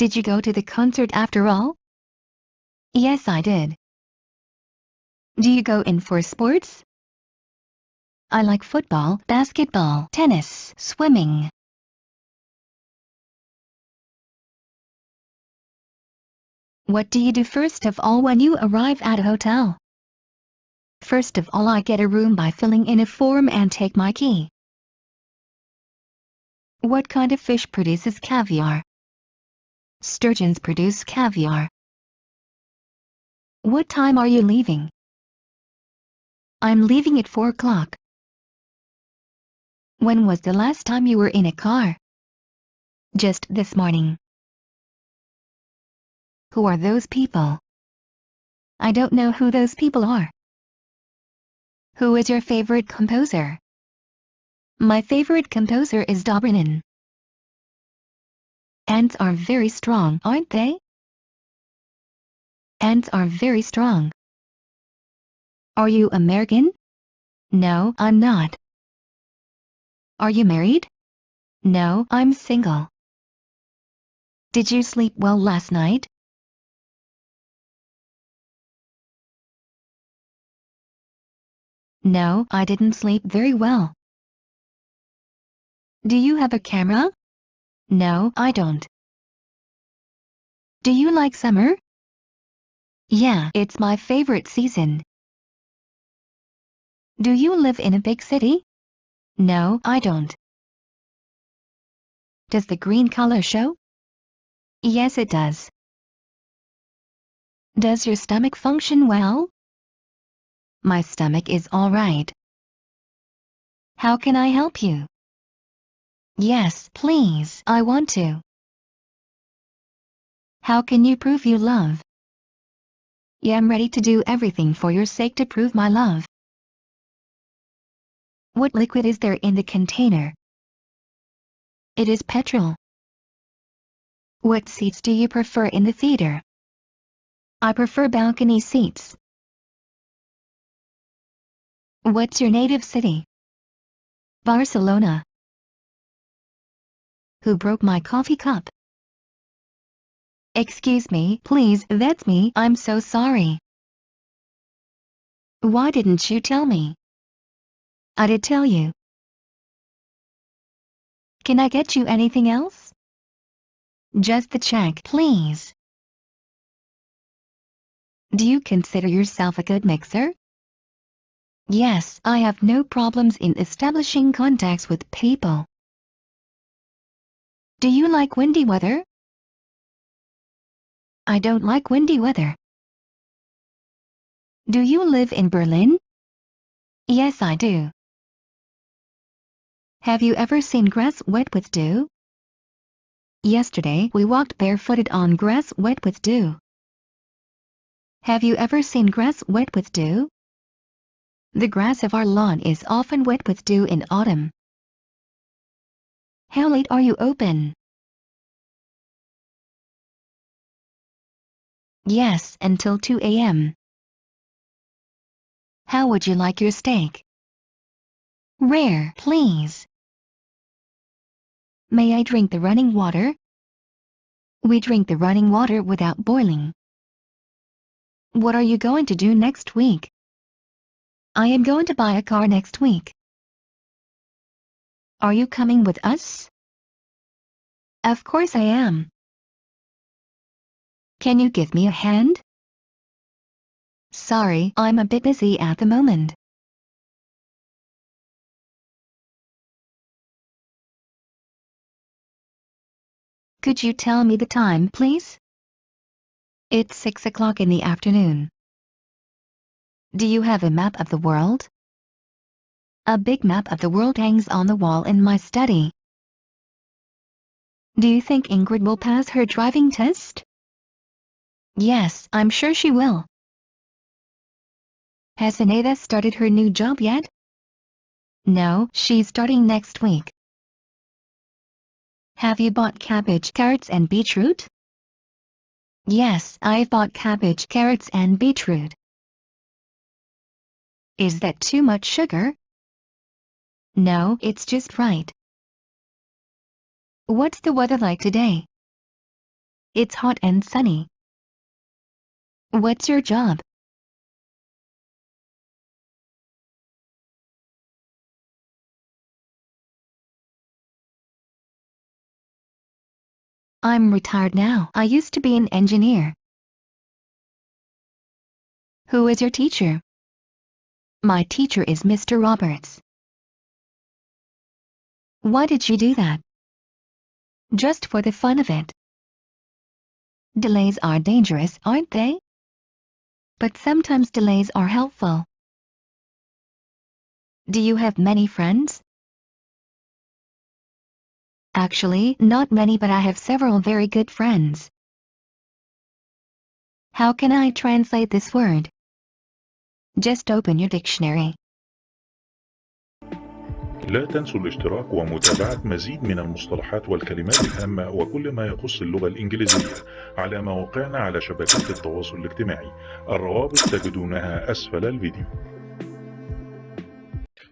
Did you go to the concert after all? Yes, I did. Do you go in for sports? I like football, basketball, tennis, swimming. What do you do first of all when you arrive at a hotel? First of all, I get a room by filling in a form and take my key. What kind of fish produces caviar? Sturgeons produce caviar. What time are you leaving? I'm leaving at 4 o'clock. When was the last time you were in a car? Just this morning. Who are those people? I don't know who those people are. Who is your favorite composer? My favorite composer is Dobrinin. Ants are very strong, aren't they? Ants are very strong. Are you American? No, I'm not. Are you married? No, I'm single. Did you sleep well last night? No, I didn't sleep very well. Do you have a camera? No, I don't. Do you like summer? Yeah, it's my favorite season. Do you live in a big city? No, I don't. Does the green color show? Yes, it does. Does your stomach function well? My stomach is all right. How can I help you? Yes, please, I want to. How can you prove you love? Yeah, I'm ready to do everything for your sake to prove my love. What liquid is there in the container? It is petrol. What seats do you prefer in the theater? I prefer balcony seats. What's your native city? Barcelona. Who broke my coffee cup? Excuse me, please, that's me, I'm so sorry. Why didn't you tell me? I did tell you. Can I get you anything else? Just the check, please. Do you consider yourself a good mixer? Yes, I have no problems in establishing contacts with people. Do you like windy weather? I don't like windy weather. Do you live in Berlin? Yes, I do. Have you ever seen grass wet with dew? Yesterday we walked barefooted on grass wet with dew. Have you ever seen grass wet with dew? The grass of our lawn is often wet with dew in autumn. How late are you open? Yes, until 2 a.m. How would you like your steak? Rare, please. May I drink the running water? We drink the running water without boiling. What are you going to do next week? I am going to buy a car next week. Are you coming with us? Of course I am. Can you give me a hand? Sorry, I'm a bit busy at the moment. Could you tell me the time, please? It's 6 o'clock in the afternoon. Do you have a map of the world? A big map of the world hangs on the wall in my study. Do you think Ingrid will pass her driving test? Yes, I'm sure she will. Has Aneda started her new job yet? No, she's starting next week. Have you bought cabbage, carrots and beetroot? Yes, I've bought cabbage, carrots and beetroot. Is that too much sugar? No, it's just right. What's the weather like today? It's hot and sunny. What's your job? I'm retired now. I used to be an engineer. Who is your teacher? My teacher is Mr. Roberts. Why did you do that? Just for the fun of it. Delays are dangerous, aren't they? But sometimes delays are helpful. Do you have many friends? Actually, not many, but I have several very good friends. How can I translate this word? Just open your dictionary. لا تنسوا الاشتراك ومتابعة مزيد من المصطلحات والكلمات الهامة وكل ما يخص اللغة الإنجليزية على مواقعنا على شبكات التواصل الاجتماعي. الروابط تجدونها أسفل الفيديو.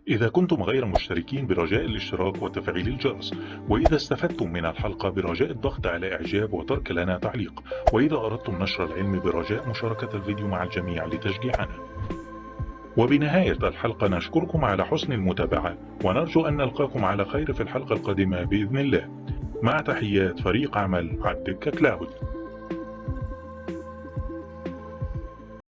إذا كنتم غير مشتركين برجاء الاشتراك وتفعيل الجرس، وإذا استفدتم من الحلقة برجاء الضغط على إعجاب وترك لنا تعليق، وإذا أردتم نشر العلم برجاء مشاركة الفيديو مع الجميع لتشجيعنا. وبنهاية الحلقة نشكركم على حسن المتابعة ونرجو أن نلقاكم على خير في الحلقة القادمة بإذن الله. مع تحيات فريق عمل الدكة كلاود.